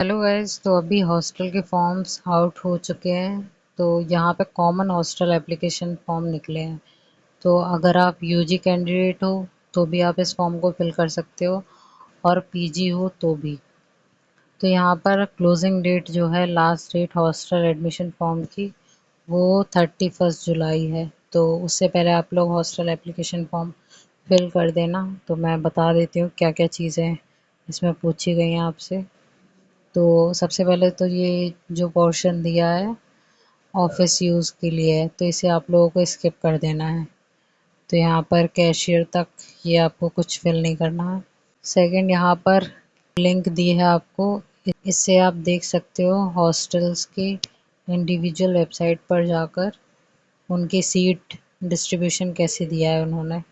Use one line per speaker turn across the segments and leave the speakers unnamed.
Hello guys. तो अभी hostel के फॉर्म्स आउट हो चुके हैं। तो यहाँ पे कॉमन हॉस्टल एप्लीकेशन फॉर्म निकले हैं। तो अगर आप यूजी कैंडिडेट हो तो भी आप इस फॉर्म को फिल कर सकते हो, और पीजी हो तो भी। तो यहाँ पर क्लोजिंग डेट जो है, last date hostel admission form की, वो 31 जुलाई है। तो उससे पहले आप लोग हॉस्टल एप्लीकेशन फॉर्म फिल कर देना। तो मैं बता देती हूँ क्या क्या चीज़ें इसमें पूछी गई हैं आपसे। तो सबसे पहले तो ये जो पोर्शन दिया है ऑफिस यूज़ के लिए है, तो इसे आप लोगों को स्किप कर देना है। तो यहाँ पर कैशियर तक ये आपको कुछ फिल नहीं करना है। सेकंड, यहाँ पर लिंक दी है आपको, इससे आप देख सकते हो हॉस्टल्स की इंडिविजुअल वेबसाइट पर जाकर उनकी सीट डिस्ट्रीब्यूशन कैसे दिया है उन्होंने।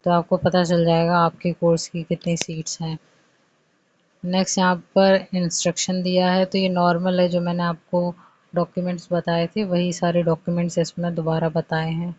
तो आपको पता चल जाएगा आपके कोर्स की कितनी सीट्स हैं। नेक्स्ट, यहाँ पर इंस्ट्रक्शन दिया है, तो ये नॉर्मल है, जो मैंने आपको डॉक्यूमेंट्स बताए थे वही सारे डॉक्यूमेंट्स इसमें दोबारा बताए हैं।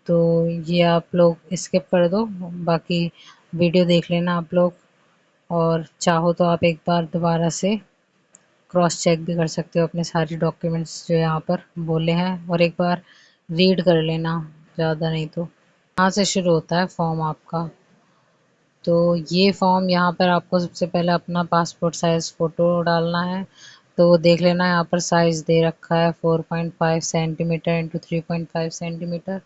तो ये आप लोग स्किप कर दो, बाकी वीडियो देख लेना आप लोग। और चाहो तो आप एक बार दोबारा से क्रॉस चेक भी कर सकते हो अपने सारे डॉक्यूमेंट्स जो यहाँ पर बोले हैं, और एक बार रीड कर लेना, ज़्यादा नहीं तो। यहाँ से शुरू होता है फॉर्म आपका। तो ये फॉर्म यहाँ पर आपको सबसे पहले अपना पासपोर्ट साइज़ फ़ोटो डालना है। तो देख लेना, यहाँ पर साइज़ दे रखा है 4.5 सेंटीमीटर इंटू 3.5 सेंटीमीटर।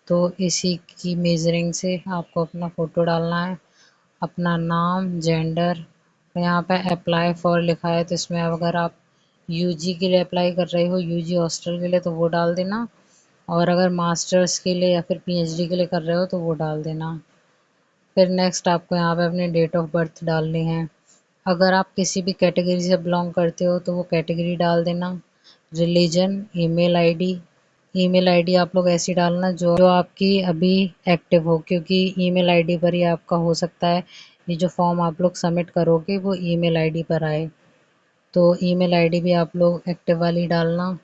तो इसी की मेजरिंग से आपको अपना फ़ोटो डालना है, अपना नाम, जेंडर। यहाँ पे अप्लाई फॉर लिखा है, तो इसमें अगर आप यूजी के लिए अप्लाई कर रहे हो, यूजी हॉस्टल के लिए, तो वो डाल देना। और अगर मास्टर्स के लिए या फिर पीएचडी के लिए कर रहे हो तो वो डाल देना। फिर नेक्स्ट आपको यहाँ पे अपनी डेट ऑफ बर्थ डालनी है। अगर आप किसी भी कैटेगरी से बिलोंग करते हो तो वो कैटेगरी डाल देना। Religion, email ID. Email ID आप लोग ऐसी डालना जो आपकी अभी एक्टिव हो, क्योंकि ईमेल आईडी पर ही आपका हो सकता है ये जो फॉर्म आप लोग सबमिट करोगे वो ईमेल आईडी पर आए। तो ईमेल आईडी भी आप लोग एक्टिव वाली डालना,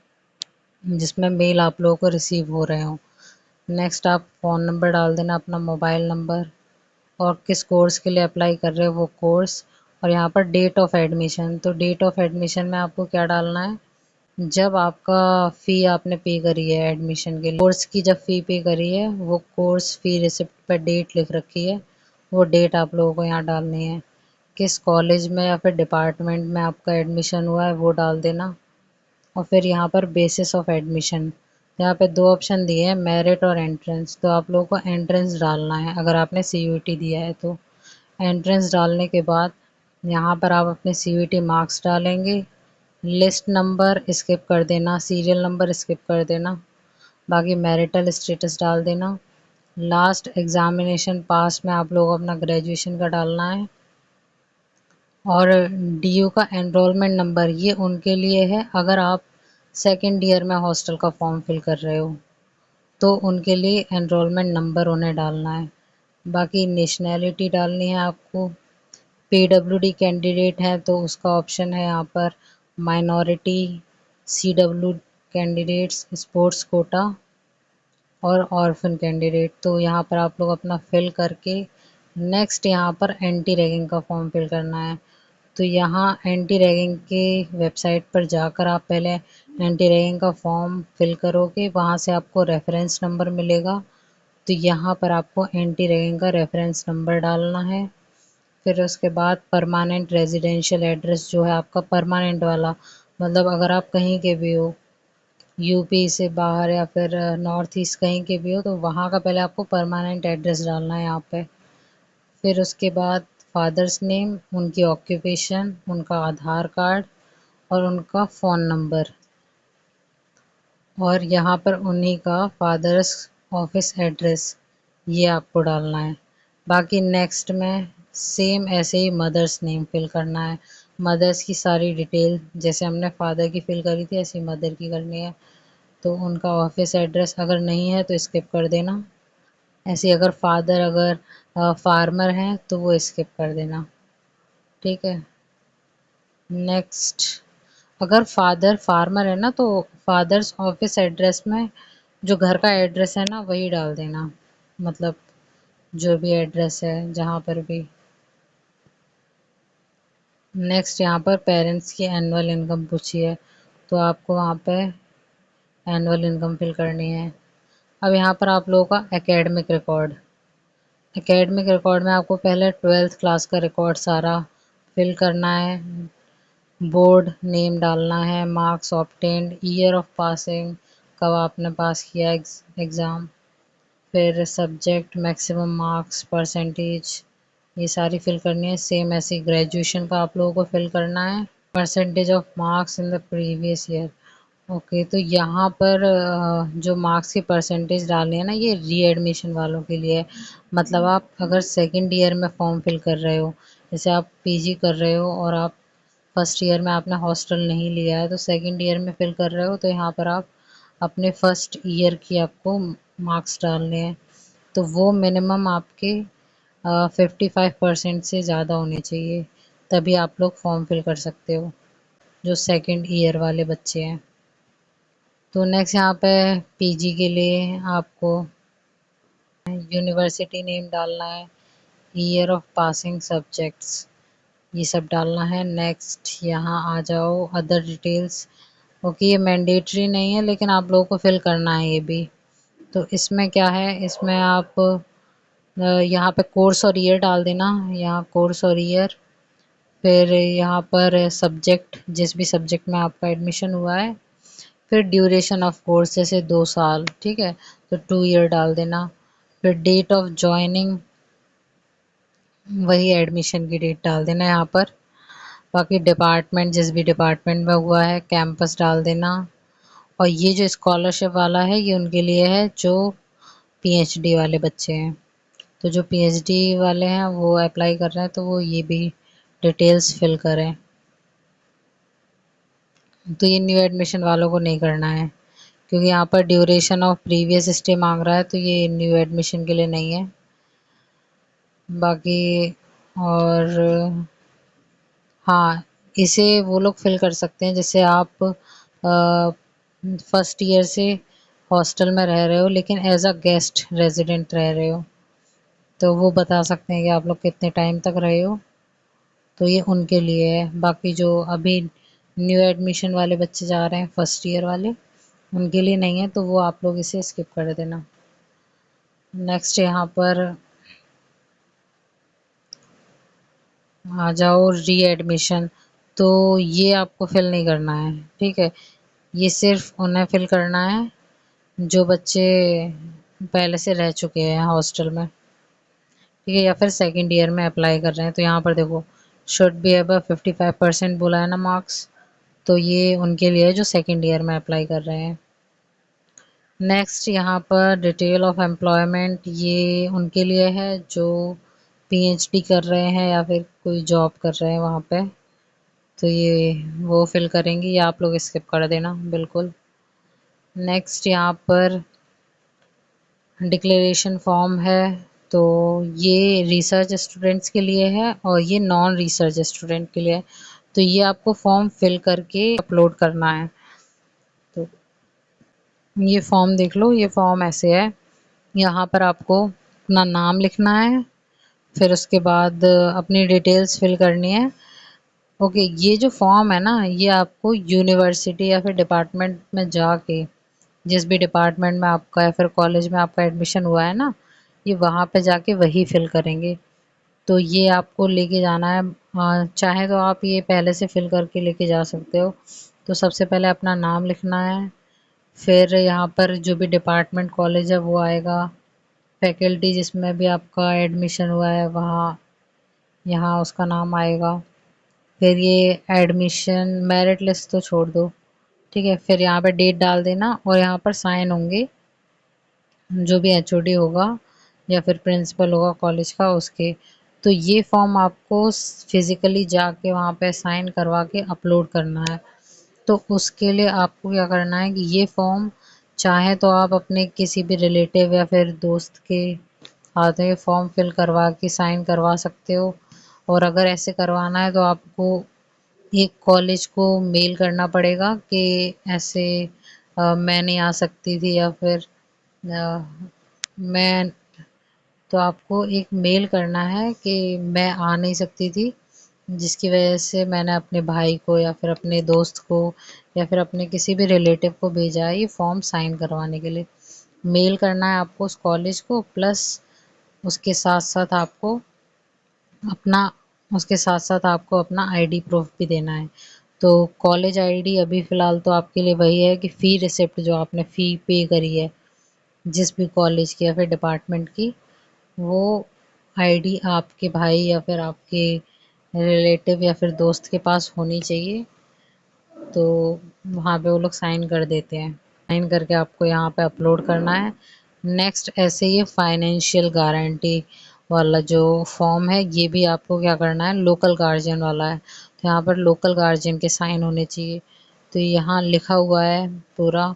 जिसमें मेल आप लोगों को रिसीव हो रहे हो। नेक्स्ट, आप फ़ोन नंबर डाल देना, अपना मोबाइल नंबर, और किस कोर्स के लिए अप्लाई कर रहे हो वो कोर्स। और यहाँ पर डेट ऑफ एडमिशन, तो डेट ऑफ एडमिशन में आपको क्या डालना है, जब आपका फ़ी आपने पे करी है एडमिशन के लिए, कोर्स की जब फ़ी पे करी है, वो कोर्स फ़ी रिसिप्ट पर डेट लिख रखी है, वो डेट आप लोगों को यहाँ डालनी है। किस कॉलेज में या फिर डिपार्टमेंट में आपका एडमिशन हुआ है वो डाल देना। और फिर यहाँ पर बेसिस ऑफ एडमिशन, यहाँ पे दो ऑप्शन दिए हैं, मेरिट और एंट्रेंस। तो आप लोगों को एंट्रेंस डालना है अगर आपने सीयूईटी दिया है तो। एंट्रेंस डालने के बाद यहाँ पर आप अपने सीयूईटी मार्क्स डालेंगे। लिस्ट नंबर स्किप कर देना, सीरियल नंबर स्किप कर देना, बाकी मैरिटल स्टेटस डाल देना। लास्ट एग्जामिनेशन पास में आप लोगों को अपना ग्रेजुएशन का डालना है। और डीयू का एनरोलमेंट नंबर, ये उनके लिए है अगर आप सेकेंड ईयर में हॉस्टल का फॉर्म फिल कर रहे हो, तो उनके लिए एनरोलमेंट नंबर उन्हें डालना है। बाकी नेशनैलिटी डालनी है आपको। पीडब्ल्यूडी कैंडिडेट है तो उसका ऑप्शन है यहाँ पर minority, CW candidates, sports quota, और ऑर्फन कैंडिडेट। तो यहाँ पर आप लोग अपना फिल करके नेक्स्ट यहाँ पर एंटी रैगिंग का फॉर्म फिल करना है। तो यहाँ एंटी रैगिंग के वेबसाइट पर जाकर आप पहले एंटी रैगिंग का फॉर्म फिल करोगे, वहाँ से आपको रेफरेंस नंबर मिलेगा। तो यहाँ पर आपको एंटी रैगिंग का रेफरेंस नंबर डालना है। फिर उसके बाद परमानेंट रेजिडेंशियल एड्रेस जो है आपका परमानेंट वाला, मतलब अगर आप कहीं के भी हो, यूपी से बाहर या फिर नॉर्थ ईस्ट कहीं के भी हो, तो वहाँ का पहले आपको परमानेंट एड्रेस डालना है यहाँ पे। फिर उसके बाद फादर्स नेम, उनकी ऑक्यूपेशन, उनका आधार कार्ड, और उनका फ़ोन नंबर, और यहाँ पर उन्हीं का फादर्स ऑफिस एड्रेस, ये आपको डालना है। बाकी नेक्स्ट में सेम ऐसे ही मदर्स नेम फिल करना है। मदर्स की सारी डिटेल जैसे हमने फादर की फिल करी थी ऐसे मदर की करनी है। तो उनका ऑफिस एड्रेस अगर नहीं है तो स्किप कर देना। ऐसे अगर फादर अगर फार्मर हैं तो वो स्किप कर देना। ठीक है। नेक्स्ट, अगर फादर फार्मर है ना तो फादर्स ऑफिस एड्रेस में जो घर का एड्रेस है ना वही डाल देना, मतलब जो भी एड्रेस है जहाँ पर भी। नेक्स्ट यहाँ पर पेरेंट्स की एनुअल इनकम पूछी है, तो आपको वहाँ पे एनुअल इनकम फिल करनी है। अब यहाँ पर आप लोगों का एकेडमिक रिकॉर्ड, एकेडमिक रिकॉर्ड में आपको पहले 12th क्लास का रिकॉर्ड सारा फिल करना है, बोर्ड नेम डालना है, marks obtained, year of passing, कब आपने पास किया एग्ज़ाम, फिर सब्जेक्ट, मैक्सिमम मार्क्स, परसेंटेज, ये सारी फिल करनी है। सेम ऐसे ग्रेजुएशन का आप लोगों को फिल करना है, percentage of marks in the previous year. Okay, तो यहाँ पर जो मार्क्स की परसेंटेज डालनी है ना, ये री एडमिशन वालों के लिए है। मतलब आप अगर सेकंड ईयर में फॉर्म फिल कर रहे हो, जैसे आप पीजी कर रहे हो और आप फर्स्ट ईयर में आपने हॉस्टल नहीं लिया है, तो सेकंड ईयर में फिल कर रहे हो, तो यहाँ पर आप अपने फर्स्ट ईयर की आपको मार्क्स डालने हैं। तो वो मिनिमम आपके 55% से ज़्यादा होने चाहिए, तभी आप लोग फॉर्म फिल कर सकते हो, जो सेकंड ईयर वाले बच्चे हैं। तो नेक्स्ट यहाँ पे पीजी के लिए आपको यूनिवर्सिटी नेम डालना है, ईयर ऑफ पासिंग सब्जेक्ट्स, ये सब डालना है। नेक्स्ट यहाँ आ जाओ अदर डिटेल्स। ओके, ये मैंडेटरी नहीं है लेकिन आप लोगों को फिल करना है ये भी। तो इसमें क्या है, इसमें आप यहाँ पे कोर्स और ईयर डाल देना, यहाँ कोर्स और ईयर, फिर यहाँ पर सब्जेक्ट, जिस भी सब्जेक्ट में आपका एडमिशन हुआ है, फिर ड्यूरेशन ऑफ कोर्स जैसे 2 साल, ठीक है, तो 2 ईयर डाल देना। फिर डेट ऑफ जॉइनिंग, वही एडमिशन की डेट डाल देना यहाँ पर। बाकी डिपार्टमेंट, जिस भी डिपार्टमेंट में हुआ है, कैंपस डाल देना। और ये जो स्कॉलरशिप वाला है, ये उनके लिए है जो पीएचडी वाले बच्चे हैं। तो जो पीएचडी वाले हैं वो अप्लाई कर रहे हैं, तो वो ये भी डिटेल्स फिल करें। तो ये न्यू एडमिशन वालों को नहीं करना है, क्योंकि यहाँ पर ड्यूरेशन ऑफ प्रीवियस स्टे मांग रहा है, तो ये न्यू एडमिशन के लिए नहीं है। बाकी और हाँ, इसे वो लोग फिल कर सकते हैं जैसे आप फर्स्ट ईयर से हॉस्टल में रह रहे हो लेकिन एज अ गेस्ट रेजिडेंट रह रहे हो, तो वो बता सकते हैं कि आप लोग कितने टाइम तक रहे हो, तो ये उनके लिए है। बाकी जो अभी न्यू एडमिशन वाले बच्चे जा रहे हैं फर्स्ट ईयर वाले, उनके लिए नहीं है, तो वो आप लोग इसे स्किप कर देना। नेक्स्ट यहाँ पर आ जाओ री एडमिशन, तो ये आपको फिल नहीं करना है, ठीक है। ये सिर्फ उन्हें फिल करना है जो बच्चे पहले से रह चुके हैं हॉस्टल में, ठीक है, या फिर सेकंड ईयर में अप्लाई कर रहे हैं। तो यहाँ पर देखो, शुड बी अबव 55% बोला है ना मार्क्स, तो ये उनके लिए है जो सेकंड ईयर में अप्लाई कर रहे हैं। नेक्स्ट यहाँ पर डिटेल ऑफ एम्प्लॉयमेंट, ये उनके लिए है जो पीएचडी कर रहे हैं या फिर कोई जॉब कर रहे हैं वहाँ पे, तो ये वो फिल करेंगे, या आप लोग स्किप कर देना बिल्कुल। नेक्स्ट यहाँ पर डिक्लेरेशन फॉर्म है, तो ये रिसर्च स्टूडेंट्स के लिए है और ये नॉन रिसर्च स्टूडेंट के लिए है। तो ये आपको फॉर्म फिल करके अपलोड करना है। तो ये फॉर्म देख लो, ये फॉर्म ऐसे है। यहाँ पर आपको अपना नाम लिखना है, फिर उसके बाद अपनी डिटेल्स फिल करनी है। ओके, ये जो फॉर्म है ना, ये आपको यूनिवर्सिटी या फिर डिपार्टमेंट में जाके, जिस भी डिपार्टमेंट में आपका या फिर कॉलेज में आपका एडमिशन हुआ है ना, ये वहाँ पे जाके वही फिल करेंगे। तो ये आपको लेके जाना है। चाहे तो आप ये पहले से फिल करके लेके जा सकते हो। तो सबसे पहले अपना नाम लिखना है, फिर यहाँ पर जो भी डिपार्टमेंट कॉलेज है वो आएगा, फैकल्टी जिसमें भी आपका एडमिशन हुआ है वहाँ, यहाँ उसका नाम आएगा। फिर ये एडमिशन मेरिट लिस्ट तो छोड़ दो, ठीक है। फिर यहाँ पे डेट डाल देना और यहाँ पर साइन होंगे, जो भी एचओडी होगा या फिर प्रिंसिपल होगा कॉलेज का उसके। तो ये फॉर्म आपको फिजिकली जाके वहाँ पे साइन करवा के अपलोड करना है। तो उसके लिए आपको क्या करना है कि ये फॉर्म चाहे तो आप अपने किसी भी रिलेटिव या फिर दोस्त के हाथों ये फॉर्म फिल करवा के साइन करवा सकते हो, और अगर ऐसे करवाना है तो आपको एक कॉलेज को मेल करना पड़ेगा कि ऐसे मैं नहीं आ सकती थी, या फिर मैं, तो आपको एक मेल करना है कि मैं आ नहीं सकती थी, जिसकी वजह से मैंने अपने भाई को या फिर अपने दोस्त को या फिर अपने किसी भी रिलेटिव को भेजा है ये फॉर्म साइन करवाने के लिए। मेल करना है आपको उस कॉलेज को, प्लस उसके साथ साथ आपको अपना उसके साथ साथ आपको अपना आईडी प्रूफ भी देना है। तो कॉलेज आईडी अभी फ़िलहाल तो आपके लिए वही है कि फ़ी रिसिप्ट जो आपने फ़ी पे करी है जिस भी कॉलेज की या फिर डिपार्टमेंट की, वो आईडी आपके भाई या फिर आपके रिलेटिव या फिर दोस्त के पास होनी चाहिए। तो वहाँ पे वो लोग साइन कर देते हैं। साइन करके आपको यहाँ पे अपलोड करना है। नेक्स्ट ऐसे ही फाइनेंशियल गारंटी वाला जो फॉर्म है ये भी आपको क्या करना है, लोकल गार्जियन वाला है। तो यहाँ पर लोकल गार्जियन के साइन होने चाहिए। तो यहाँ लिखा हुआ है पूरा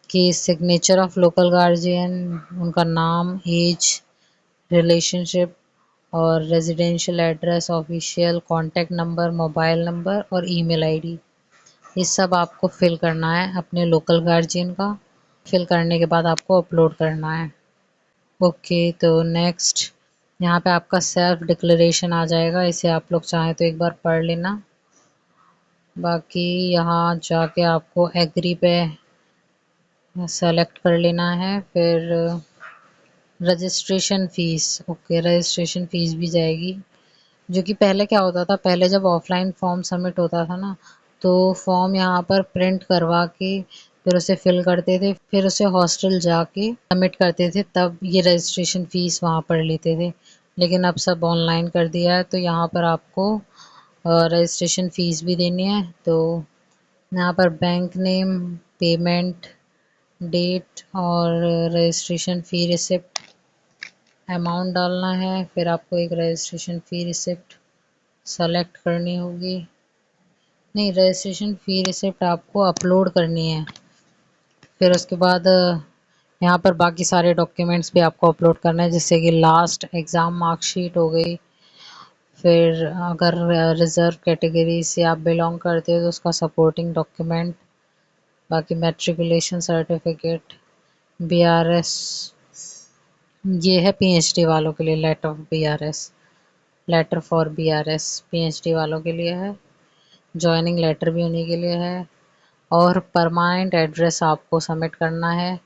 कि सिग्नेचर ऑफ लोकल गार्जियन, उनका नाम, एज, रिलेशनशिप और residential address, official contact number, mobile number और ईमेल आईडी, ये सब आपको फिल करना है अपने लोकल गार्जियन का। फिल करने के बाद आपको अपलोड करना है। ओके, तो नेक्स्ट यहाँ पे आपका सेल्फ डिक्लेरेशन आ जाएगा। इसे आप लोग चाहें तो एक बार पढ़ लेना। बाकी यहाँ जाके आपको एग्री पे सेलेक्ट कर लेना है। फिर registration fees, okay registration fees भी जाएगी। जो कि पहले क्या होता था, पहले जब ऑफलाइन फॉर्म सबमिट होता था ना, तो फॉर्म यहाँ पर प्रिंट करवा के फिर उसे फिल करते थे, फिर उसे हॉस्टल जाके सबमिट करते थे, तब ये रजिस्ट्रेशन फ़ीस वहाँ पर लेते थे। लेकिन अब सब ऑनलाइन कर दिया है, तो यहाँ पर आपको रजिस्ट्रेशन फ़ीस भी देनी है। तो यहाँ पर बैंक नेम, पेमेंट डेट और रजिस्ट्रेशन फ़ी रिसिप्ट अमाउंट डालना है। फिर आपको एक रजिस्ट्रेशन फ़ी रिसिप्ट सेलेक्ट करनी होगी। नहीं, रजिस्ट्रेशन फ़ी रिसिप्ट आपको अपलोड करनी है। फिर उसके बाद यहाँ पर बाकी सारे डॉक्यूमेंट्स भी आपको अपलोड करना है, जैसे कि लास्ट एग्ज़ाम मार्कशीट हो गई। फिर अगर रिज़र्व कैटेगरी से आप बिलोंग करते हो तो उसका सपोर्टिंग डॉक्यूमेंट, बाकी मैट्रिकुलेशन सर्टिफिकेट, बीआरएस, ये है पीएचडी वालों के लिए letter of BRS, letter for BRS PhD वालों के लिए है। जॉइनिंग लेटर भी उन्हीं के लिए है। और परमानेंट एड्रेस आपको सबमिट करना है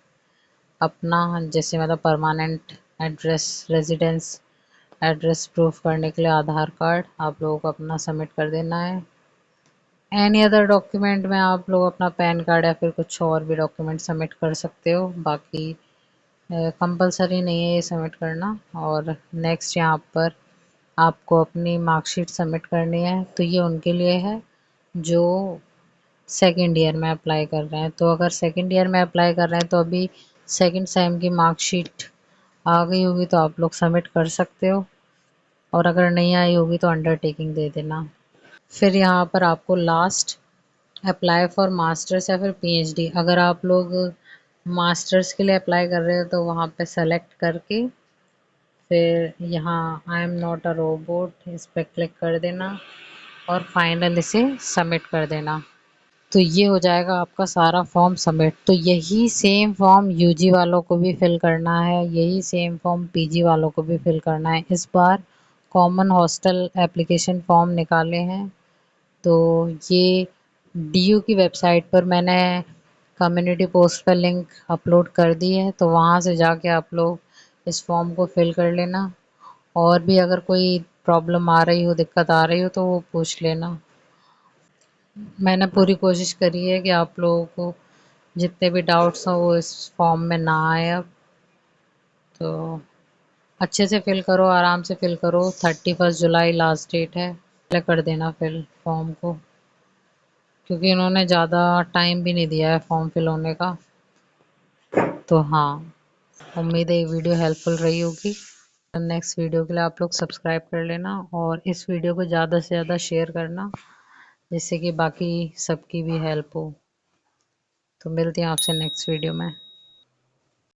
अपना, जैसे मतलब permanent address, residence address proof करने के लिए आधार कार्ड आप लोगों को अपना सबमिट कर देना है। एनी अदर डॉक्यूमेंट में आप लोग अपना पैन कार्ड या फिर कुछ और भी डॉक्यूमेंट सबमिट कर सकते हो, बाकी कंपलसरी नहीं है ये सबमिट करना। और नेक्स्ट यहाँ पर आपको अपनी मार्कशीट सबमिट करनी है। तो ये उनके लिए है जो सेकेंड ईयर में अप्लाई कर रहे हैं। तो अगर सेकेंड ईयर में अप्लाई कर रहे हैं तो अभी सेकेंड सेम की मार्कशीट आ गई होगी तो आप लोग सबमिट कर सकते हो, और अगर नहीं आई होगी तो अंडरटेकिंग दे देना। फिर यहाँ पर आपको लास्ट अप्लाई फॉर मास्टर्स या फिर पीएचडी, अगर आप लोग मास्टर्स के लिए अप्लाई कर रहे हो तो वहाँ पे सेलेक्ट करके फिर यहाँ I am not a robot इस पर क्लिक कर देना और फाइनल इसे सबमिट कर देना। तो ये हो जाएगा आपका सारा फॉर्म सबमिट। तो यही सेम फॉर्म यूजी वालों को भी फिल करना है, यही सेम फॉर्म पीजी वालों को भी फिल करना है। इस बार कॉमन हॉस्टल एप्लीकेशन फॉर्म निकाले हैं। तो ये डीयू की वेबसाइट पर मैंने कम्युनिटी पोस्ट पर लिंक अपलोड कर दी है, तो वहाँ से जाके आप लोग इस फॉर्म को फिल कर लेना। और भी अगर कोई प्रॉब्लम आ रही हो, दिक्कत आ रही हो तो वो पूछ लेना। मैंने पूरी कोशिश करी है कि आप लोगों को जितने भी डाउट्स हों वो इस फॉर्म में ना आए अब। तो अच्छे से फिल करो, आराम से फिल करो। 31 जुलाई लास्ट डेट है, पहले कर देना फिल फॉर्म को, क्योंकि इन्होंने ज़्यादा टाइम भी नहीं दिया है फॉर्म फिल होने का। तो हाँ, उम्मीद है ये वीडियो हेल्पफुल रही होगी। नेक्स्ट वीडियो के लिए आप लोग सब्सक्राइब कर लेना और इस वीडियो को ज़्यादा से ज़्यादा शेयर करना, जिससे कि बाकी सबकी भी हेल्प हो। तो मिलते हैं आपसे नेक्स्ट वीडियो में।